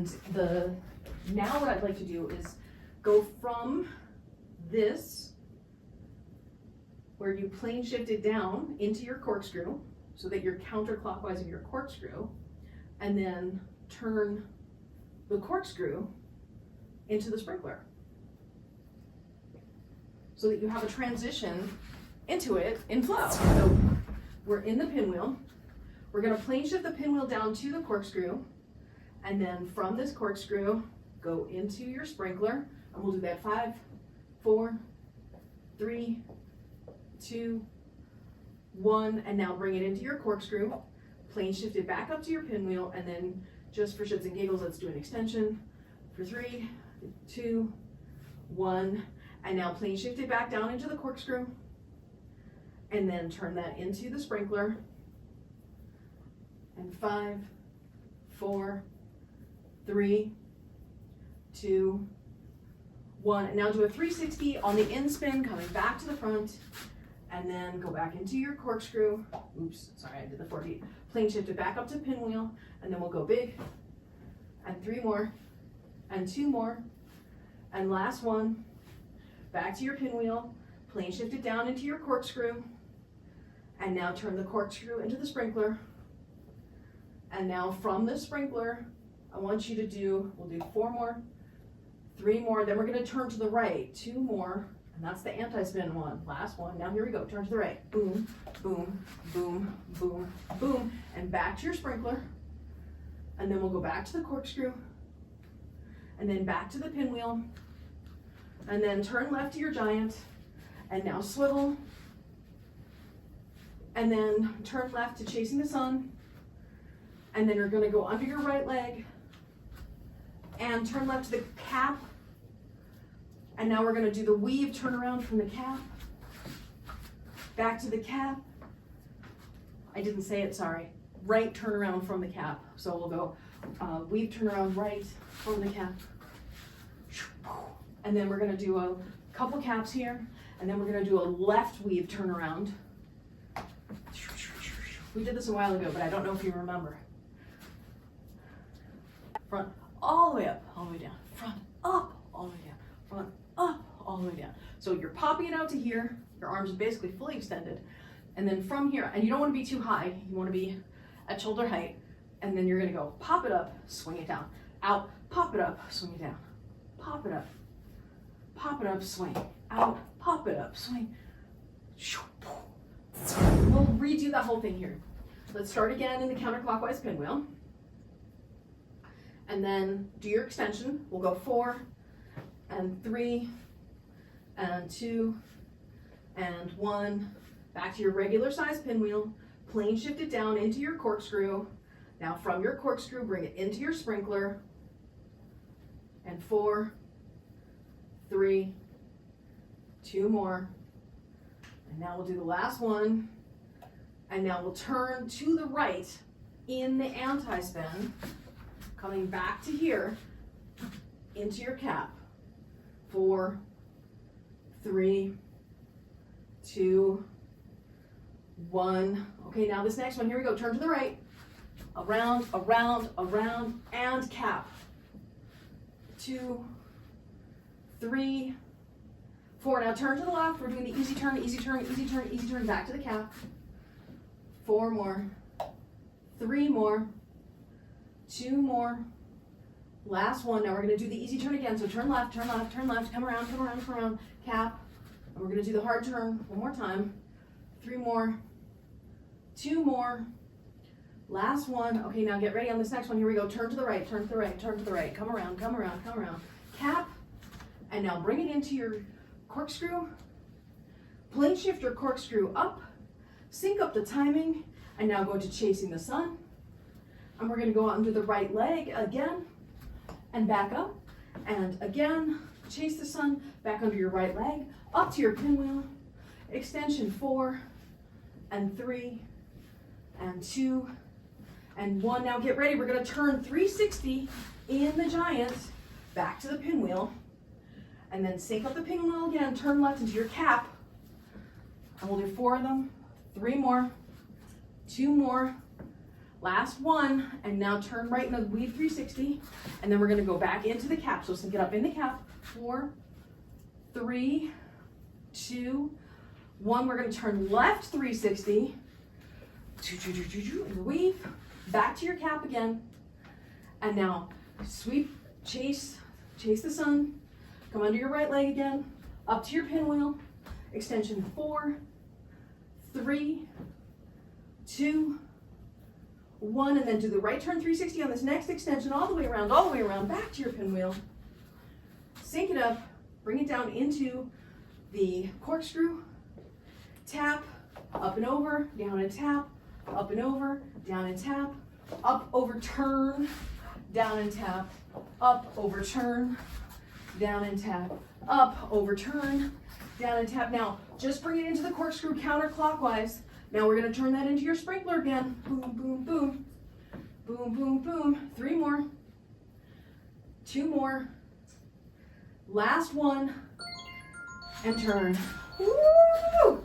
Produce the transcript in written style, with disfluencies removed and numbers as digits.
And now what I'd like to do is go from this, where you plane shifted down into your corkscrew, so that you're counterclockwise in your corkscrew, and then turn the corkscrew into the sprinkler, so that you have a transition into it in flow. So we're in the pinwheel. We're going to plane shift the pinwheel down to the corkscrew, and then from this corkscrew, go into your sprinkler, and we'll do that 5, 4, 3, 2, 1, and now bring it into your corkscrew, plane shift it back up to your pinwheel, and then just for shits and giggles, let's do an extension for 3, 2, 1, and now plane shift it back down into the corkscrew, and then turn that into the sprinkler, and 5, 4, 3, 2, 1, and now do a 360 on the in spin, coming back to the front, and then go back into your corkscrew. Oops, sorry, I did the 4 beat. Plane shift it back up to pinwheel, and then we'll go big, and 3 more, and 2 more, and last one, back to your pinwheel, plane shift it down into your corkscrew, and now turn the corkscrew into the sprinkler, and now from the sprinkler, I want you to do, we'll do 4 more, 3 more, then we're gonna turn to the right, 2 more, and that's the anti-spin one, last one. Now here we go, turn to the right, boom, boom, boom, boom, boom, and back to your sprinkler, and then we'll go back to the corkscrew, and then back to the pinwheel, and then turn left to your giant, and now swivel, and then turn left to chasing the sun, and then you're gonna go under your right leg, and turn left to the cap, and now we're gonna do the weave turnaround from the cap, back to the cap, I didn't say it, sorry, right turnaround from the cap, so we'll go weave turnaround right from the cap, and then we're gonna do a couple caps here, and then we're gonna do a left weave turnaround. We did this a while ago, but I don't know if you remember. Front, all the way up, all the way down, front, up, all the way down, front, up, all the way down. So you're popping it out to here, your arms are basically fully extended, and then from here, and you don't want to be too high, you want to be at shoulder height, and then you're going to go pop it up, swing it down, out, pop it up, swing it down, pop it up, swing, out, pop it up, swing. We'll redo that whole thing here. Let's start again in the counterclockwise pinwheel. And then do your extension. We'll go 4 and 3 and 2 and 1. Back to your regular size pinwheel. Plane shift it down into your corkscrew. Now from your corkscrew, bring it into your sprinkler. And 4, 3, 2 more. And now we'll do the last one. And now we'll turn to the right in the anti-spin, coming back to here, into your cap. 4, 3, 2, 1. Okay, now this next one, here we go, turn to the right. Around, around, around, and cap. 2, 3, 4. Now turn to the left. We're doing the easy turn, easy turn, easy turn, easy turn, back to the cap. 4 more, 3 more, 2 more, last one. Now we're gonna do the easy turn again. So turn left, turn left, turn left, come around, come around, come around, cap. And we're gonna do the hard turn one more time. 3 more, 2 more, last one. Okay, now get ready on this next one. Here we go, turn to the right, turn to the right, turn to the right, come around, come around, come around, cap. And now bring it into your corkscrew. Plane shift your corkscrew up, sync up the timing, and now go to chasing the sun. And we're gonna go under the right leg again, and back up, and again, chase the sun, back under your right leg, up to your pinwheel, extension 4, and 3, and 2, and 1. Now get ready, we're gonna turn 360 in the giant, back to the pinwheel, and then sync up the pinwheel again, turn left into your cap, and we'll do 4 of them, 3 more, 2 more, Last one, and now turn right in the weave 360, and then we're gonna go back into the cap. So sink it up in the cap. 4, 3, 2, 1. We're gonna turn left 360, and weave, back to your cap again. And now sweep, chase the sun, come under your right leg again, up to your pinwheel, extension 4, 3, 2, 1, and then do the right turn 360 on this next extension all the way around, back to your pinwheel. Sink it up, bring it down into the corkscrew, tap, up and over, down and tap, up and over, down and tap, up, overturn, down and tap, up, overturn, down and tap, up, overturn, down and tap. Now, just bring it into the corkscrew counterclockwise. Now we're gonna turn that into your sprinkler again. Boom, boom, boom, boom, boom, boom. 3 more, 2 more, last one, and turn. Woo!